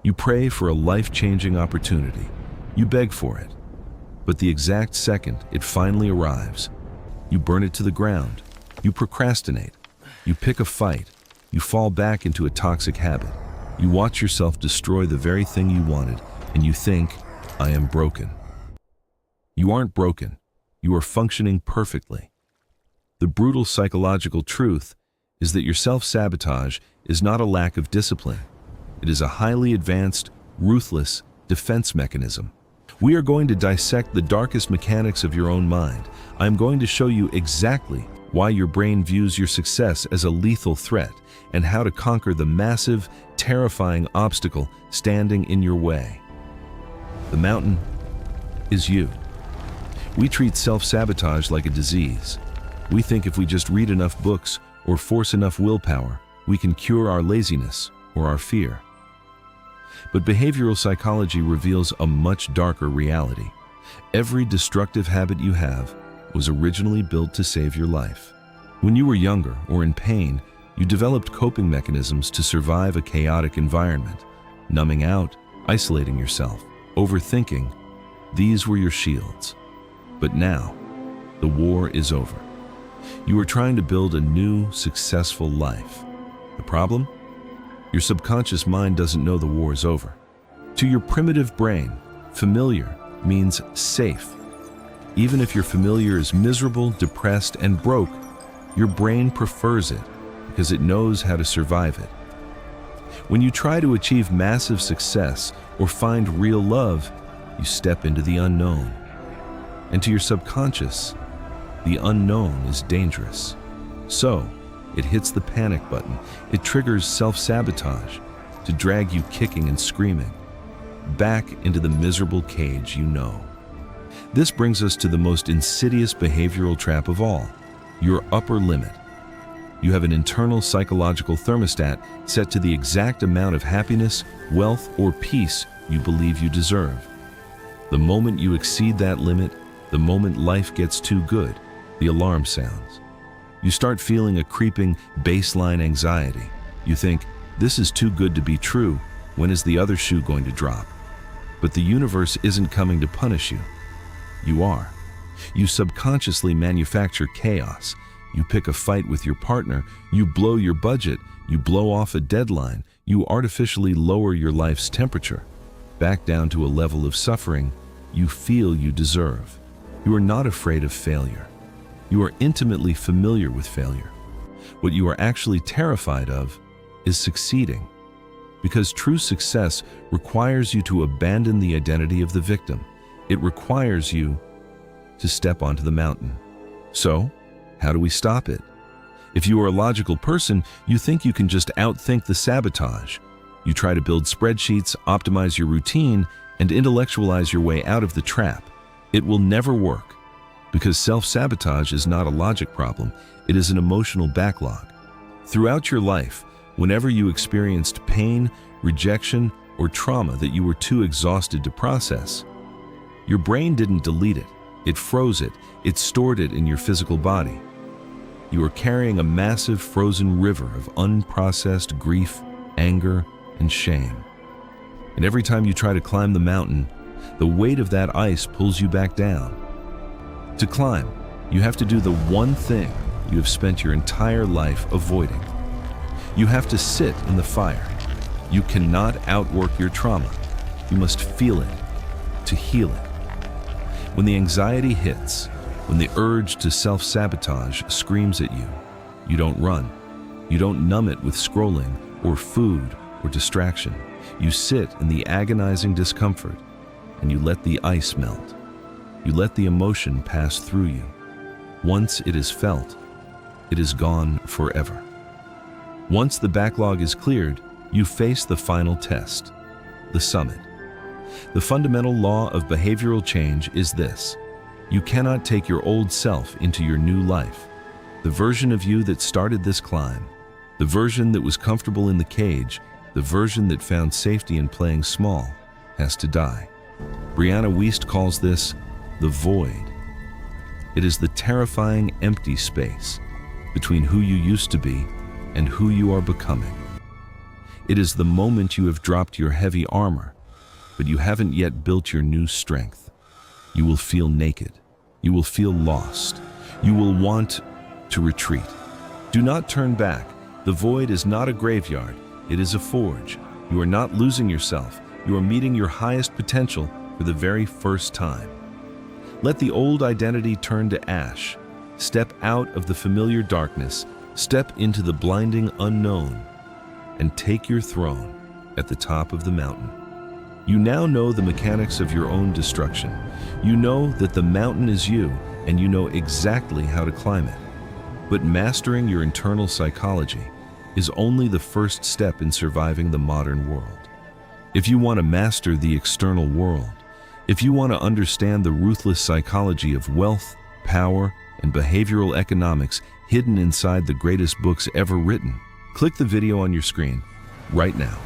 You pray for a life-changing opportunity. You beg for it. But the exact second it finally arrives, you burn it to the ground. You procrastinate. You pick a fight. You fall back into a toxic habit. You watch yourself destroy the very thing you wanted, and you think, I am broken. You aren't broken. You are functioning perfectly. The brutal psychological truth is that your self-sabotage is not a lack of discipline. It is a highly advanced, ruthless defense mechanism. We are going to dissect the darkest mechanics of your own mind. I'm going to show you exactly why your brain views your success as a lethal threat and how to conquer the massive, terrifying obstacle standing in your way. The mountain is you. We treat self-sabotage like a disease. We think if we just read enough books or force enough willpower, we can cure our laziness or our fear. But behavioral psychology reveals a much darker reality. Every destructive habit you have was originally built to save your life. When you were younger or in pain, you developed coping mechanisms to survive a chaotic environment. Numbing out, isolating yourself, overthinking, these were your shields. But now, the war is over. You are trying to build a new, successful life. The problem? Your subconscious mind doesn't know the war is over. To your primitive brain, familiar means safe. Even if your familiar is miserable, depressed, and broke, your brain prefers it because it knows how to survive it. When you try to achieve massive success or find real love, you step into the unknown. And to your subconscious, the unknown is dangerous. So, it hits the panic button. It triggers self-sabotage to drag you kicking and screaming back into the miserable cage you know. This brings us to the most insidious behavioral trap of all, your upper limit. You have an internal psychological thermostat set to the exact amount of happiness, wealth, or peace you believe you deserve. The moment you exceed that limit, the moment life gets too good, the alarm sounds. You start feeling a creeping baseline anxiety. You think, this is too good to be true. When is the other shoe going to drop? But the universe isn't coming to punish you. You are. You subconsciously manufacture chaos. You pick a fight with your partner. You blow your budget. You blow off a deadline. You artificially lower your life's temperature, back down to a level of suffering you feel you deserve. You are not afraid of failure. You are intimately familiar with failure. What you are actually terrified of is succeeding, because true success requires you to abandon the identity of the victim. It requires you to step onto the mountain. So, how do we stop it? If you are a logical person, you think you can just outthink the sabotage. You try to build spreadsheets, optimize your routine, and intellectualize your way out of the trap. It will never work. Because self-sabotage is not a logic problem, it is an emotional backlog. Throughout your life, whenever you experienced pain, rejection, or trauma that you were too exhausted to process, your brain didn't delete it, it froze it, it stored it in your physical body. You are carrying a massive frozen river of unprocessed grief, anger, and shame. And every time you try to climb the mountain, the weight of that ice pulls you back down. To climb, you have to do the one thing you have spent your entire life avoiding. You have to sit in the fire. You cannot outwork your trauma. You must feel it to heal it. When the anxiety hits, when the urge to self-sabotage screams at you, you don't run. You don't numb it with scrolling or food or distraction. You sit in the agonizing discomfort and you let the ice melt. You let the emotion pass through you. Once it is felt, it is gone forever. Once the backlog is cleared, you face the final test, the summit. The fundamental law of behavioral change is this: you cannot take your old self into your new life. The version of you that started this climb, the version that was comfortable in the cage, the version that found safety in playing small, has to die. Brianna Wiest calls this the void. It is the terrifying empty space between who you used to be and who you are becoming. It is the moment you have dropped your heavy armor, but you haven't yet built your new strength. You will feel naked. You will feel lost. You will want to retreat. Do not turn back. The void is not a graveyard. It is a forge. You are not losing yourself. You are meeting your highest potential for the very first time. Let the old identity turn to ash. Step out of the familiar darkness. Step into the blinding unknown, and take your throne at the top of the mountain. You now know the mechanics of your own destruction. You know that the mountain is you, and you know exactly how to climb it. But mastering your internal psychology is only the first step in surviving the modern world. If you want to master the external world, if you want to understand the ruthless psychology of wealth, power, and behavioral economics hidden inside the greatest books ever written, click the video on your screen right now.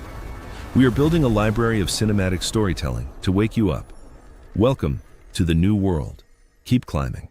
We are building a library of cinematic storytelling to wake you up. Welcome to the new world. Keep climbing.